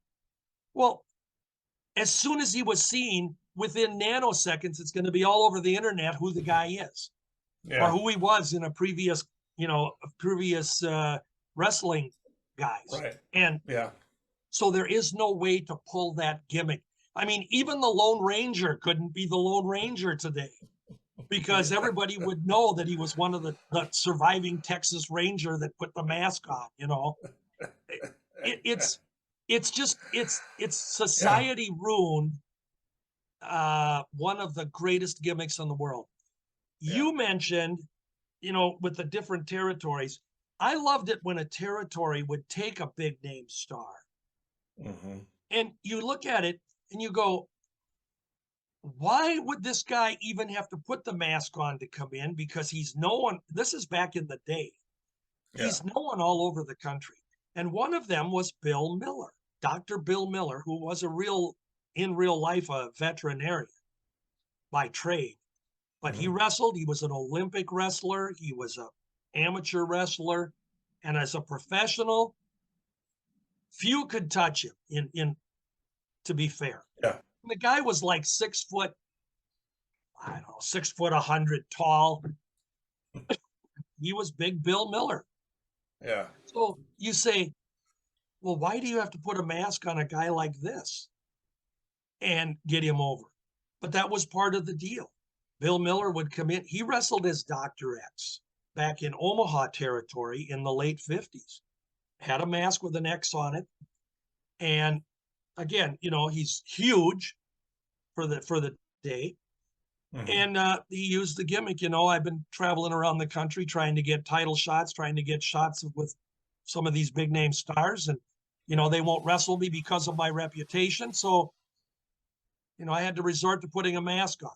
well, as soon as he was seen, within nanoseconds, it's going to be all over the internet who the guy is, or who he was in a previous wrestling guys. Right. And so there is no way to pull that gimmick. I mean, even the Lone Ranger couldn't be the Lone Ranger today, because everybody would know that he was one of the surviving Texas Ranger that put the mask on. It's society ruined one of the greatest gimmicks in the world. You mentioned, with the different territories, I loved it when a territory would take a big name star. And you look at it and you go, why would this guy even have to put the mask on to come in? Because he's known, this is back in the day, he's known all over the country. And one of them was Bill Miller, Dr. Bill Miller, who was in real life, a veterinarian by trade. But he wrestled, he was an Olympic wrestler, he was an amateur wrestler, and as a professional, few could touch him, to be fair. The guy was like 6 foot, 6 foot 100 tall. He was Big Bill Miller. So you say, well, why do you have to put a mask on a guy like this and get him over? But that was part of the deal. Bill Miller would come in. He wrestled as Dr. X back in Omaha territory in the late 50s. Had a mask with an X on it. And again, he's huge for the day. And he used the gimmick. I've been traveling around the country trying to get title shots, trying to get shots with some of these big name stars. And, they won't wrestle me because of my reputation. So, I had to resort to putting a mask on.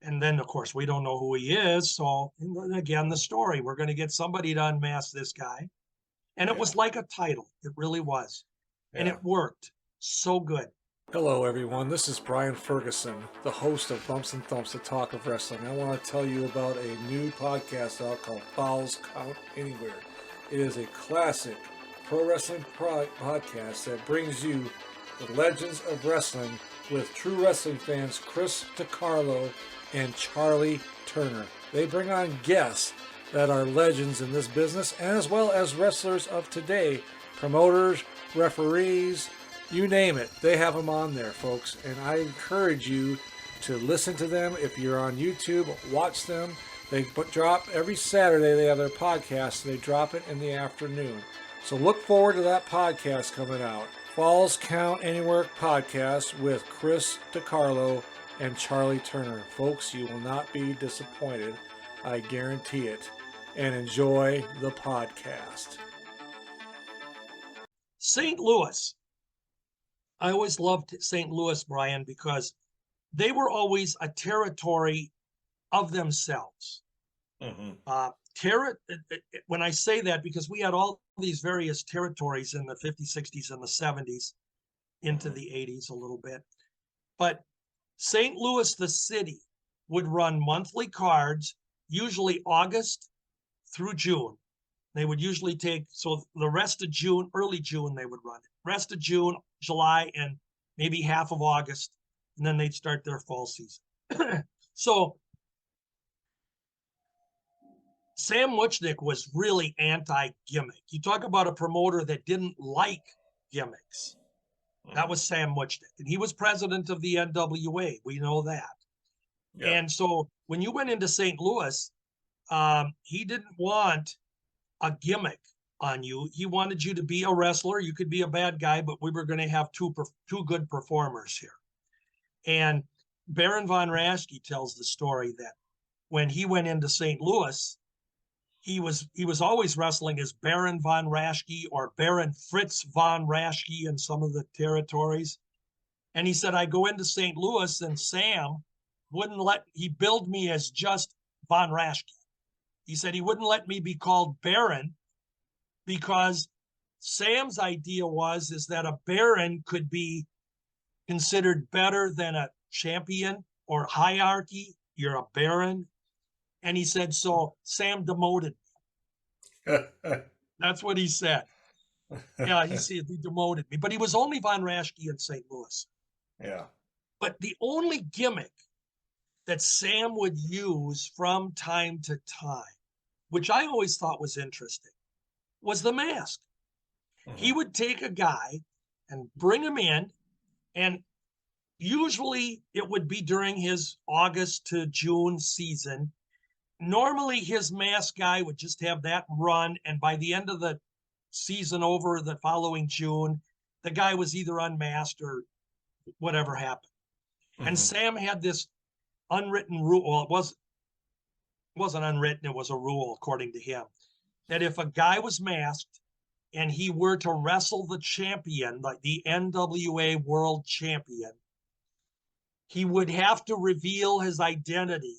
And then, of course, we don't know who he is. So, and then again, the story, we're going to get somebody to unmask this guy. And it was like a title. It really was. And it worked so good. Hello, everyone. This is Brian Ferguson, the host of Bumps and Thumps, the talk of wrestling. I want to tell you about a new podcast out called Fouls Count Anywhere. It is a classic pro wrestling podcast that brings you the legends of wrestling with true wrestling fans Chris DiCarlo and Charlie Turner. They bring on guests that are legends in this business, as well as wrestlers of today, promoters, referees, you name it. They have them on there, folks. And I encourage you to listen to them. If you're on YouTube, watch them. They drop every Saturday. They have their podcast. They drop it in the afternoon. So look forward to that podcast coming out. Falls Count Anywhere podcast with Chris DiCarlo and Charlie Turner. Folks, you will not be disappointed. I guarantee it. And enjoy the podcast. St. Louis. I always loved St. Louis, Brian, because they were always a territory of themselves. When I say that, because we had all these various territories in the 50s, 60s, and the 70s, into the 80s a little bit. But St. Louis, the city, would run monthly cards, usually August through June. They would usually take, so the rest of June, early June, they would run it. Rest of June, July, and maybe half of August, and then they'd start their fall season. So Sam Muchnick was really anti-gimmick. You talk about a promoter that didn't like gimmicks. That was Sam Muchnick, and he was president of the NWA. We know that. Yeah. And so when you went into St. Louis, he didn't want a gimmick on you. He wanted you to be a wrestler. You could be a bad guy, but we were going to have two good performers here. And Baron von Raschke tells the story that when he went into St. Louis, he was always wrestling as Baron von Raschke or Baron Fritz von Raschke in some of the territories. And he said, I go into St. Louis and Sam he billed me as just von Raschke. He said he wouldn't let me be called Baron because Sam's idea is that a Baron could be considered better than a champion or hierarchy. You're a Baron. And he said, so Sam demoted me. That's what he said. Yeah, he said he demoted me. But he was only von Raschke in St. Louis. Yeah. But the only gimmick that Sam would use from time to time, which I always thought was interesting, was the mask. Mm-hmm. He would take a guy and bring him in, and usually it would be during his August to June season. Normally his mask guy would just have that run, and by the end of the season over the following June, the guy was either unmasked or whatever happened. Mm-hmm. And Sam had this unwritten rule. Well, it wasn't unwritten, it was a rule according to him, that if a guy was masked and he were to wrestle the champion, like the NWA world champion, he would have to reveal his identity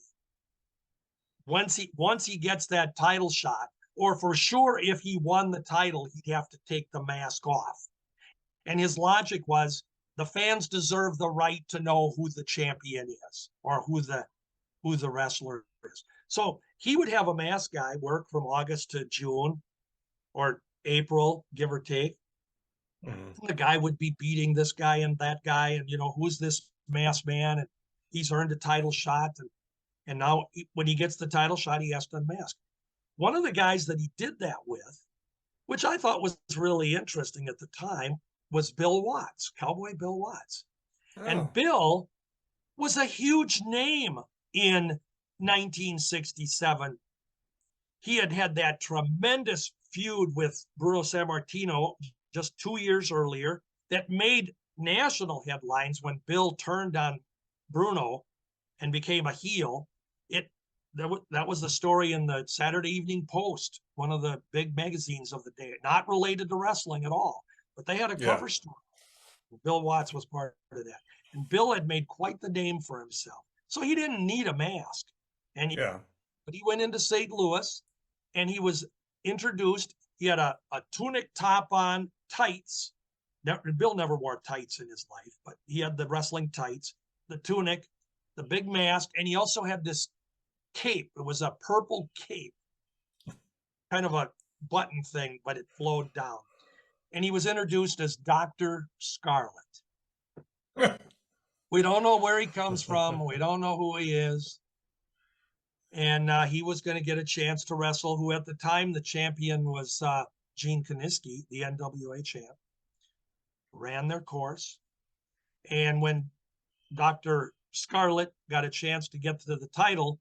once he gets that title shot, or for sure, if he won the title, he'd have to take the mask off. And his logic was the fans deserve the right to know who the champion is or who the wrestler is. So he would have a mask guy work from August to June or April, give or take. Mm-hmm. The guy would be beating this guy and that guy, and who's this masked man, and he's earned a title shot, and now when he gets the title shot, he has to unmask. One of the guys that he did that with, which I thought was really interesting at the time, was Bill Watts, Cowboy Bill Watts. Oh. And Bill was a huge name in 1967. He had that tremendous feud with Bruno Sammartino just 2 years earlier that made national headlines when Bill turned on Bruno and became a heel. That was the story in the Saturday Evening Post, one of the big magazines of the day, not related to wrestling at all, but they had a cover story. Bill Watts was part of that. And Bill had made quite the name for himself. So he didn't need a mask. But he went into St. Louis and he was introduced. He had a tunic top on, tights. Bill never wore tights in his life, but he had the wrestling tights, the tunic, the big mask, and he also had this cape. It was a purple cape, kind of a button thing, but it flowed down. And he was introduced as Dr. Scarlet. We don't know where he comes from. We don't know who he is. And he was going to get a chance to wrestle, who at the time the champion was Gene Kiniski, the NWA champ. Ran their course. And when Dr. Scarlet got a chance to get to the title,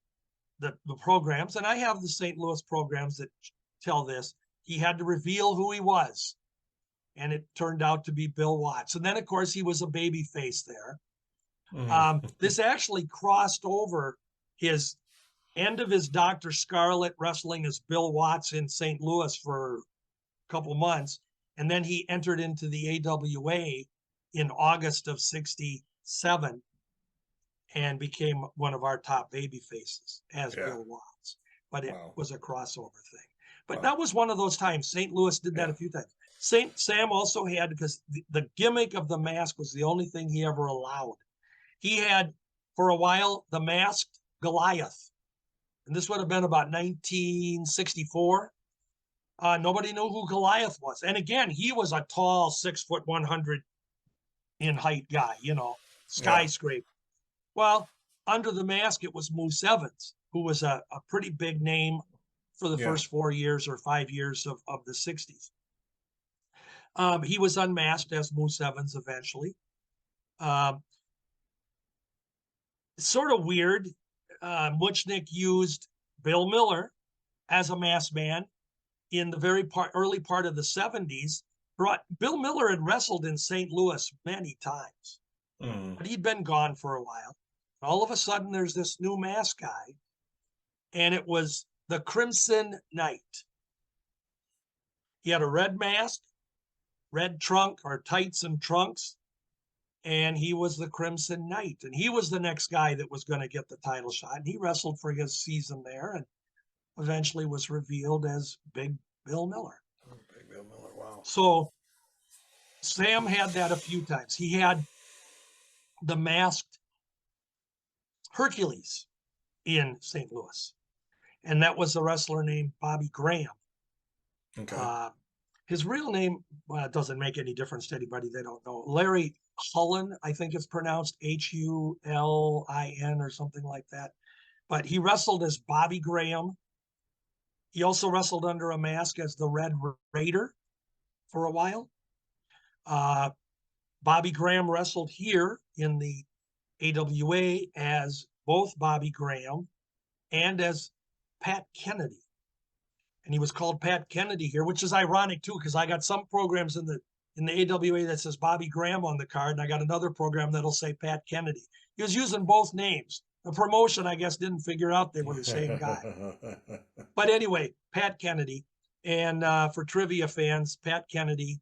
the programs, and I have the St. Louis programs that tell this, he had to reveal who he was. And it turned out to be Bill Watts. And then, of course, he was a baby face there. Mm. This actually crossed over his end of his Dr. Scarlet wrestling as Bill Watts in St. Louis for a couple months. And then he entered into the AWA in August of 67 and became one of our top baby faces as Bill Watts. But it was a crossover thing. But that was one of those times. St. Louis did that a few times. Sam also had, because the gimmick of the mask was the only thing he ever allowed. He had, for a while, the masked Goliath. and this would have been about 1964. Nobody knew who Goliath was. And again, he was a tall 6'1", 100 in height guy, skyscraper. Yeah. Well, under the mask, it was Moose Evans, who was a pretty big name for the first 4 years or 5 years of the 60s. He was unmasked as Moose Evans eventually. Sort of weird. Muchnick used Bill Miller as a masked man in the very early part of the 70s. Bill Miller had wrestled in St. Louis many times, but he'd been gone for a while. All of a sudden, there's this new mask guy, and it was the Crimson Knight. He had a red mask, red trunk or tights and trunks, and he was the Crimson Knight. And he was the next guy that was going to get the title shot. And he wrestled for his season there and eventually was revealed as Big Bill Miller. Big Bill Miller, wow. So Sam had that a few times. He had the masked Hercules in St. Louis. And that was a wrestler named Bobby Graham. Okay. His real name doesn't make any difference to anybody. They don't know. Larry Hulin, I think it's pronounced Hulin or something like that. But he wrestled as Bobby Graham. He also wrestled under a mask as the Red Raider for a while. Bobby Graham wrestled here in the AWA as both Bobby Graham and as Pat Kennedy. And he was called Pat Kennedy here, which is ironic too, because I got some programs in the AWA that says Bobby Graham on the card, and I got another program that'll say Pat Kennedy. He was using both names. The promotion, I guess, didn't figure out they were the same guy. But anyway, Pat Kennedy. And for trivia fans, Pat Kennedy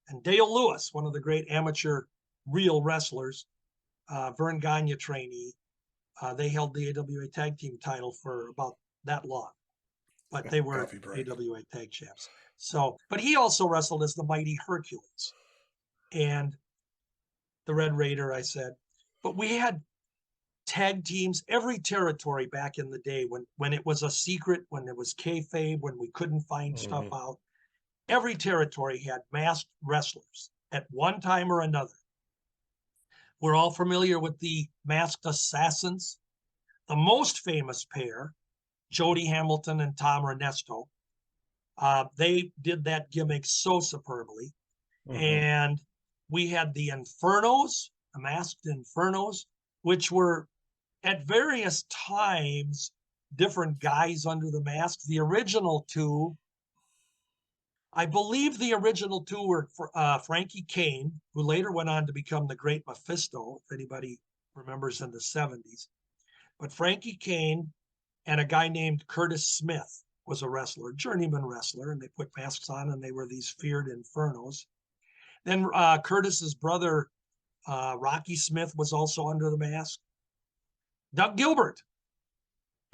and Dale Lewis, one of the great amateur real wrestlers, Vern Gagne trainee, they held the AWA tag team title for about that long. But they were AWA tag champs. So, but he also wrestled as the Mighty Hercules and the Red Raider, I said. But we had tag teams, every territory back in the day when it was a secret, when it was kayfabe, when we couldn't find stuff out. Every territory had masked wrestlers at one time or another. We're all familiar with the Masked Assassins. The most famous pair, Jody Hamilton and Tom Ernesto, they did that gimmick so superbly. And we had the Infernos, the Masked Infernos, which were at various times different guys under the mask. The original two, I believe the original two were Frankie Kane, who later went on to become the Great Mephisto, if anybody remembers in the 70s. But Frankie Kane and a guy named Curtis Smith was a wrestler, journeyman wrestler, and they put masks on and they were these feared Infernos. Then Curtis's brother, Rocky Smith, was also under the mask. Doug Gilbert,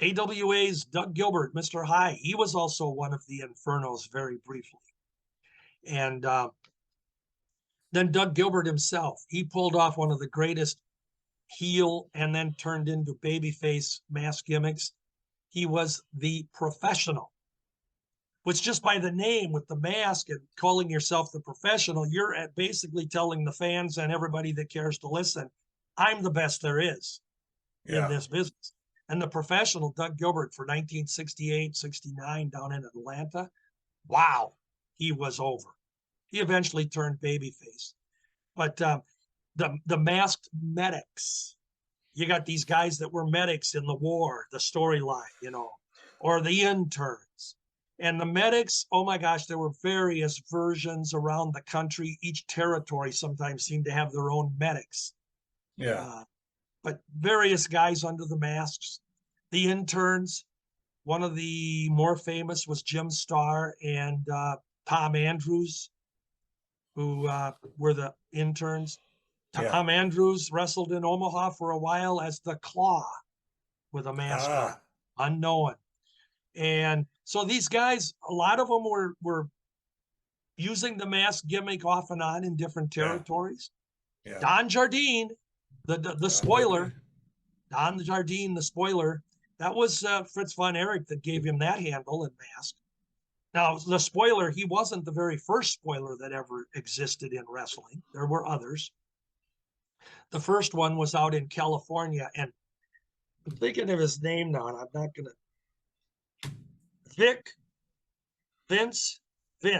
AWA's Doug Gilbert, Mr. High, he was also one of the Infernos very briefly. And then Doug Gilbert himself, he pulled off one of the greatest heel and then turned into babyface mask gimmicks. He was the Professional, which just by the name with the mask and calling yourself the Professional, you're basically telling the fans and everybody that cares to listen, I'm the best there is in this business. And the Professional, Doug Gilbert, for 1968, 69 down in Atlanta, wow, he was over. He eventually turned babyface. But the masked medics, you got these guys that were medics in the war, the storyline, or the interns. And the medics, oh my gosh, there were various versions around the country. Each territory sometimes seemed to have their own medics. Yeah. But various guys under the masks. The interns, one of the more famous was Jim Starr and Tom Andrews, who were the interns. Tom Andrews wrestled in Omaha for a while as the Claw with a mask on, unknown. And so these guys, a lot of them were using the mask gimmick off and on in different territories. Don Jardine, the spoiler, Don Jardine, the spoiler, That was Fritz von Erich that gave him that handle and mask. Now, the spoiler, he wasn't the very first spoiler that ever existed in wrestling. There were others. The first one was out in California, and I'm thinking of his name now, and I'm not going to. Vince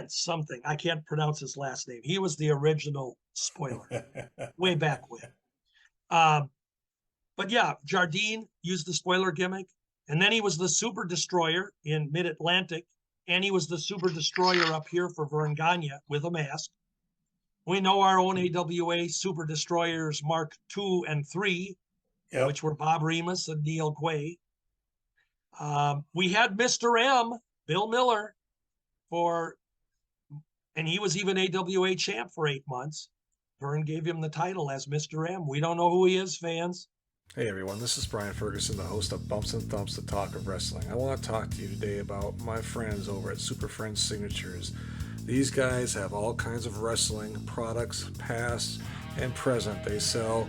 something. I can't pronounce his last name. He was the original spoiler way back when. But yeah, Jardine used the spoiler gimmick, and then he was the Super Destroyer in Mid-Atlantic, and he was the Super Destroyer up here for Vern Gagne with a mask. We know our own AWA Super Destroyers Mark II and III, which were Bob Remus and Neil Quay. We had Mr. M, Bill Miller, and he was even AWA champ for 8 months. Vern gave him the title as Mr. M. We don't know who he is, fans. Hey everyone, this is Brian Ferguson, the host of Bumps and Thumps, the talk of wrestling. I want to talk to you today about my friends over at Super Friends Signatures. These guys have all kinds of wrestling products, past and present. They sell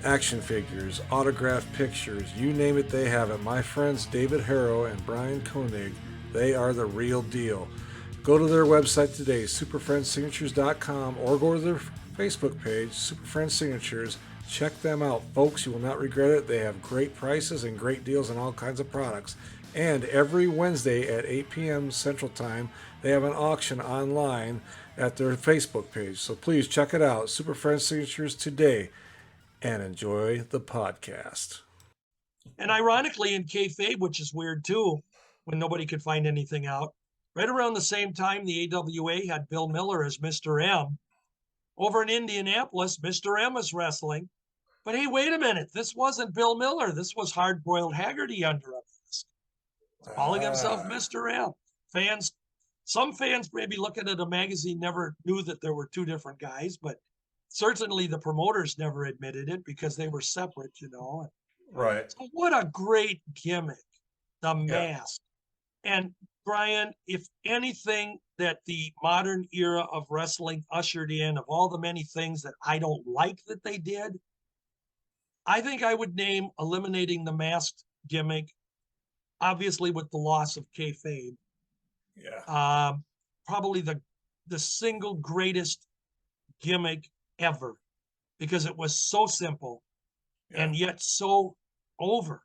action figures, autographed pictures, you name it, they have it. My friends David Harrow and Brian Koenig, they are the real deal. Go to their website today, superfriendsignatures.com, or go to their Facebook page, Super Friends Signatures. Check them out, folks. You will not regret it. They have great prices and great deals on all kinds of products. And every Wednesday at 8 p.m. Central Time, they have an auction online at their Facebook page. So please check it out, Super Friends Signatures today, and enjoy the podcast. And ironically, in kayfabe, which is weird too, when nobody could find anything out, right around the same time the AWA had Bill Miller as Mr. M. Over in Indianapolis, Mr. M is wrestling. But hey, wait a minute. This wasn't Bill Miller. This was Hard-Boiled Haggerty under a mask, calling himself Mr. M. Some fans maybe looking at a magazine never knew that there were two different guys, but certainly the promoters never admitted it because they were separate, Right. So what a great gimmick, the mask. And Brian, if anything that the modern era of wrestling ushered in, of all the many things that I don't like that they did, I think I would name eliminating the masked gimmick, obviously with the loss of kayfabe. Yeah. Probably the single greatest gimmick ever, because it was so simple and yet so over.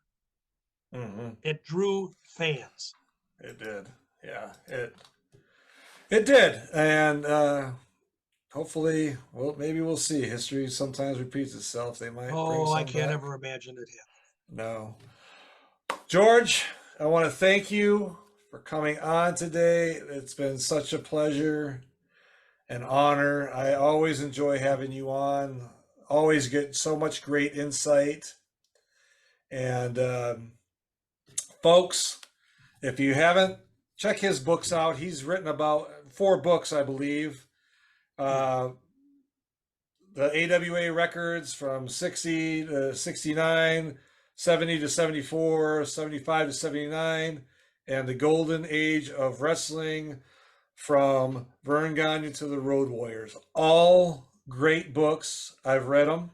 Mm-hmm. It drew fans. It did. Yeah, it did. And hopefully, well, maybe we'll see. History sometimes repeats itself. They might. Oh, I can't ever imagine it happening. No. George, I want to thank you for coming on today. It's been such a pleasure and honor. I always enjoy having you on. Always get so much great insight. And folks, if you haven't, check his books out. He's written about 4 books, I believe. The AWA records from 60 to 69, 70 to 74, 75 to 79, and the golden age of wrestling from Vern Gagne to the Road Warriors. All great books. I've read them.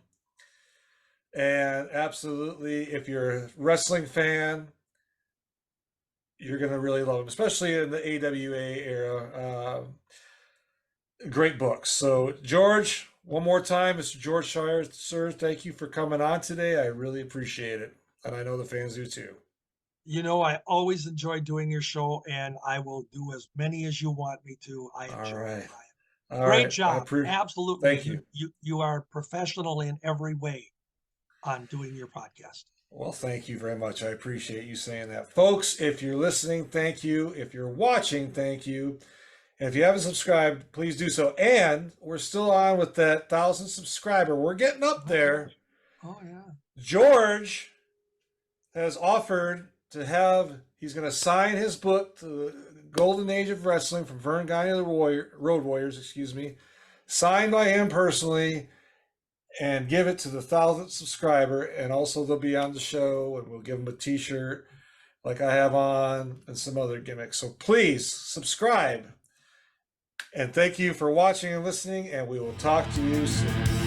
And absolutely, if you're a wrestling fan, you're going to really love them, especially in the AWA era. Great books. So, George, one more time, Mr. George Schire, sir, thank you for coming on today. I really appreciate it. And I know the fans do too. I always enjoy doing your show, and I will do as many as you want me to. I enjoy it, Brian. Great job. Absolutely. Thank you. You are professional in every way on doing your podcast. Well, thank you very much. I appreciate you saying that. Folks, if you're listening, thank you. If you're watching, thank you. And if you haven't subscribed, please do so. And we're still on with that 1,000 subscriber. We're getting up there. Oh, yeah. George has offered to he's going to sign his book, The Golden Age of Wrestling from Vern Gagne to the Road Warriors, signed by him personally, and give it to the 1,000th subscriber. And also they'll be on the show, and we'll give them a t-shirt like I have on and some other gimmicks. So please subscribe. And thank you for watching and listening, and we will talk to you soon.